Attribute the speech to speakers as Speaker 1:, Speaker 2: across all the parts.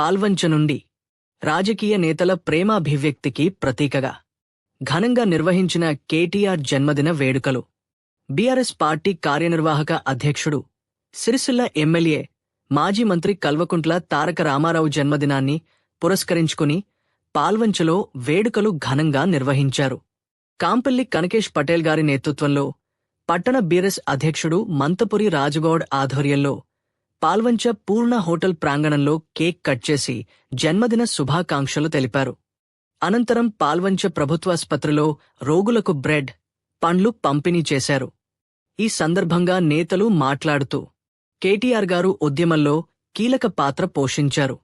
Speaker 1: పాల్వంచ నుండి రాజకీయ నేతల ప్రేమాభివ్యక్తికి ప్రతీకగా ఘనంగా నిర్వహించిన కేటీఆర్ జన్మదిన వేడుకలు. బీఆర్ఎస్ పార్టీ కార్యనిర్వాహక అధ్యక్షుడు, సిరిసిల్ల ఎమ్మెల్యే, మాజీ మంత్రి కల్వకుంట్ల తారక రామారావు జన్మదినాన్ని పురస్కరించుకుని పాల్వంచలో వేడుకలు ఘనంగా నిర్వహించారు. కాంపల్లి కనకేష్ పటేల్ గారి నేతృత్వంలో పట్టణ బీఆర్ఎస్ అధ్యక్షుడు మంతపురి రాజగౌడ్ ఆధ్వర్యంలో పాల్వంచ పూర్ణ హోటల్ ప్రాంగణంలో కేక్ కట్ చేసి జన్మదిన శుభాకాంక్షలు తెలిపారు. అనంతరం పాల్వంచ ప్రభుత్వాసుపత్రిలో రోగులకు బ్రెడ్, పండ్లు పంపిణీ చేశారు. ఈ సందర్భంగా నేతలు మాట్లాడుతూ కేటీఆర్ గారు ఉద్యమంలో కీలక పాత్ర పోషించారు.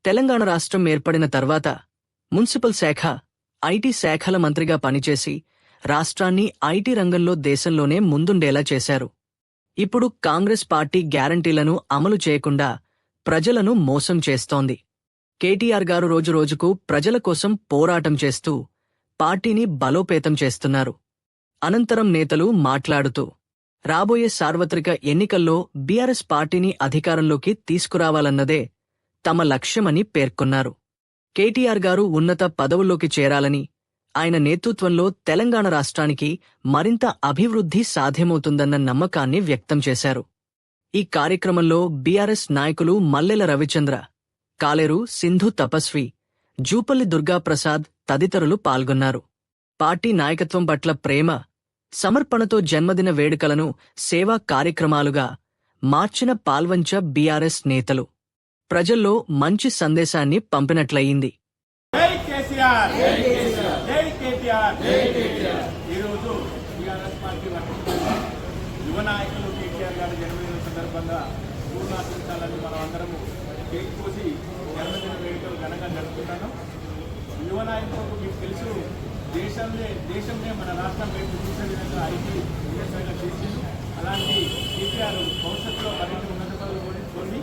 Speaker 1: తెలంగాణ రాష్ట్రం ఏర్పడిన తర్వాత మున్సిపల్ శాఖ, ఐటీ శాఖల మంత్రిగా పనిచేసి రాష్ట్రాన్ని ఐటీ రంగంలో దేశంలోనే ముందుండేలా చేశారు. ఇప్పుడు కాంగ్రెస్ పార్టీ గ్యారంటీలను అమలు చేయకుండా ప్రజలను మోసం చేస్తోంది. కేటీఆర్ గారు రోజురోజుకు ప్రజల కోసం పోరాటం చేస్తూ పార్టీని బలోపేతం చేస్తున్నారు. అనంతరం నేతలు మాట్లాడుతూ రాబోయే సార్వత్రిక ఎన్నికల్లో బీఆర్ఎస్ పార్టీని అధికారంలోకి తీసుకురావాలన్నదే తమ లక్ష్యమని పేర్కొన్నారు. కేటీఆర్ గారు ఉన్నత పదవుల్లోకి చేరాలని, ఆయన నేతృత్వంలో తెలంగాణ రాష్ట్రానికి మరింత అభివృద్ధి సాధ్యమవుతుందన్న నమ్మకాన్ని వ్యక్తం చేశారు. ఈ కార్యక్రమంలో బీఆర్ఎస్ నాయకులు మల్లెల రవిచంద్ర, కాలేరు సింధు తపస్వి, జూపల్లి దుర్గాప్రసాద్ తదితరులు పాల్గొన్నారు. పార్టీ నాయకత్వం పట్ల ప్రేమ, సమర్పణతో జన్మదిన వేడుకలను సేవా కార్యక్రమాలుగా మార్చిన పాల్వంచ బీఆర్ఎస్ నేతలు ప్రజల్లో మంచి సందేశాన్ని పంపినట్లయింది.
Speaker 2: యువ నాయకులు కేటీఆర్ గారి జన్మదిన సందర్భంగా పూర్ణాశించాలని మనం అందరము కేక్ కోసి జన్మదిన వేడుకలు ఘనంగా జరుపుకుంటాను. యువ నాయకులకు మీకు తెలుసు, దేశంలో మన రాష్ట్రం వైపు చూసే విధంగా ఐటీ విదేశాలుగా చేసింది. అలాంటి కేటీఆర్ భవిష్యత్తులో మరింత ఉన్నత పదవులు పొంది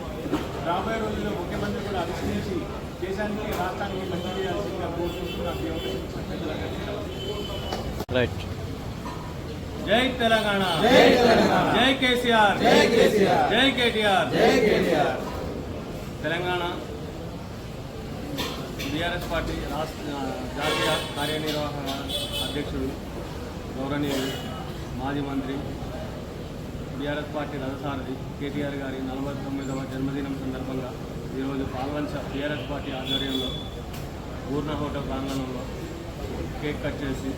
Speaker 2: రాబోయే రోజుల్లో ముఖ్యమంత్రి కూడా అభిషేకించి దేశానికి, రాష్ట్రానికి మంచి చేయాల్సిందిగా కోరుకుంటూ నాకు ఈ అవకాశం ఇచ్చినట్టు. జై తెలంగాణ, జై కేసీఆర్, జై కేటీఆర్. తెలంగాణ బీఆర్ఎస్ పార్టీ జాతీయ కార్యనిర్వాహక అధ్యక్షుడు, గౌరవనీయులు, మాజీ మంత్రి, బీఆర్ఎస్ పార్టీ రథసారథి కేటీఆర్ గారి 49వ జన్మదినం సందర్భంగా ఈరోజు పాల్వంచ బీఆర్ఎస్ పార్టీ ఆధ్వర్యంలో పూర్ణ హోటల్ ప్రాంగణంలో కేక్ కట్ చేసి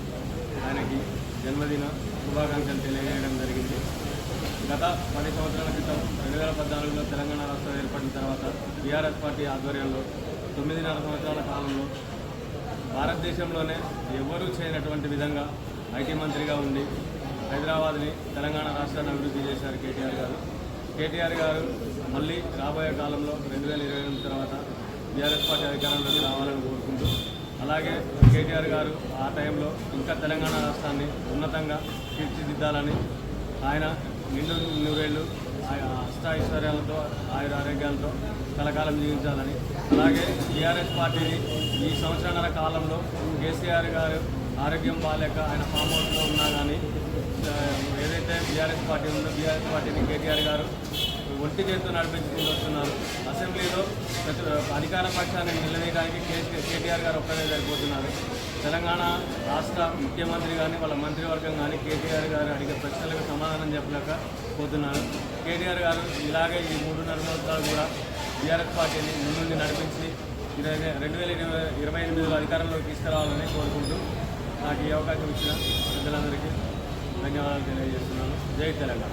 Speaker 2: ఆయనకి జన్మదిన శుభాకాంక్షలు తెలియజేయడం జరిగింది. గత 10 సంవత్సరాల క్రితం 2014లో తెలంగాణ రాష్ట్రం ఏర్పడిన తర్వాత బీఆర్ఎస్ పార్టీ ఆధ్వర్యంలో 9.5 సంవత్సరాల కాలంలో భారతదేశంలోనే ఎవరూ చేయనటువంటి విధంగా ఐటీ మంత్రిగా ఉండి హైదరాబాద్ని, తెలంగాణ రాష్ట్రాన్ని అభివృద్ధి చేశారు కేటీఆర్ గారు. మళ్ళీ రాబోయే కాలంలో 2028 తర్వాత బీఆర్ఎస్ పార్టీ అధికారంలోకి రావాలని కోరుకుంటూ, అలాగే కేటీఆర్ గారు ఆ టైంలో ఇంకా తెలంగాణ రాష్ట్రాన్ని ఉన్నతంగా తీర్చిదిద్దాలని, ఆయన నిండు నూరేళ్లు అష్టాైశ్వర్యాలతో, ఆరోగ్యాలతో కలకాలం జీవించాలని, అలాగే బీఆర్ఎస్ పార్టీని ఈ సంవత్సరాల కాలంలో కేసీఆర్ గారు ఆరోగ్యం బాగాలేక ఆయన ఫామ్ హౌస్లో ఉన్నా కానీ ఏదైతే బీఆర్ఎస్ పార్టీ ఉందో బీఆర్ఎస్ పార్టీని కేటీఆర్ గారు ఒంటి చేతితో నడిపించుకుంటూ వస్తున్నారు. అసెంబ్లీలో అధికార పక్షాన్ని నిలవేయడానికి కేటీఆర్ గారు ఒక్కరే సరిపోతున్నారు. తెలంగాణ రాష్ట్ర ముఖ్యమంత్రి కానీ వాళ్ళ మంత్రివర్గం కానీ కేటీఆర్ గారు అడిగే ప్రశ్నలకు సమాధానం చెప్పలేకపోతున్నారు. కేటీఆర్ గారు ఇలాగే ఈ 3.5 సంవత్సరాలు కూడా బీఆర్ఎస్ పార్టీని ముందుండి నడిపించి 2028లో అధికారంలోకి తీసుకురావాలని కోరుకుంటూ నాకు ఈ అవకాశం ఇచ్చిన ప్రజలందరికీ ధన్యవాదాలు తెలియజేస్తున్నాను. జై తెలంగాణ.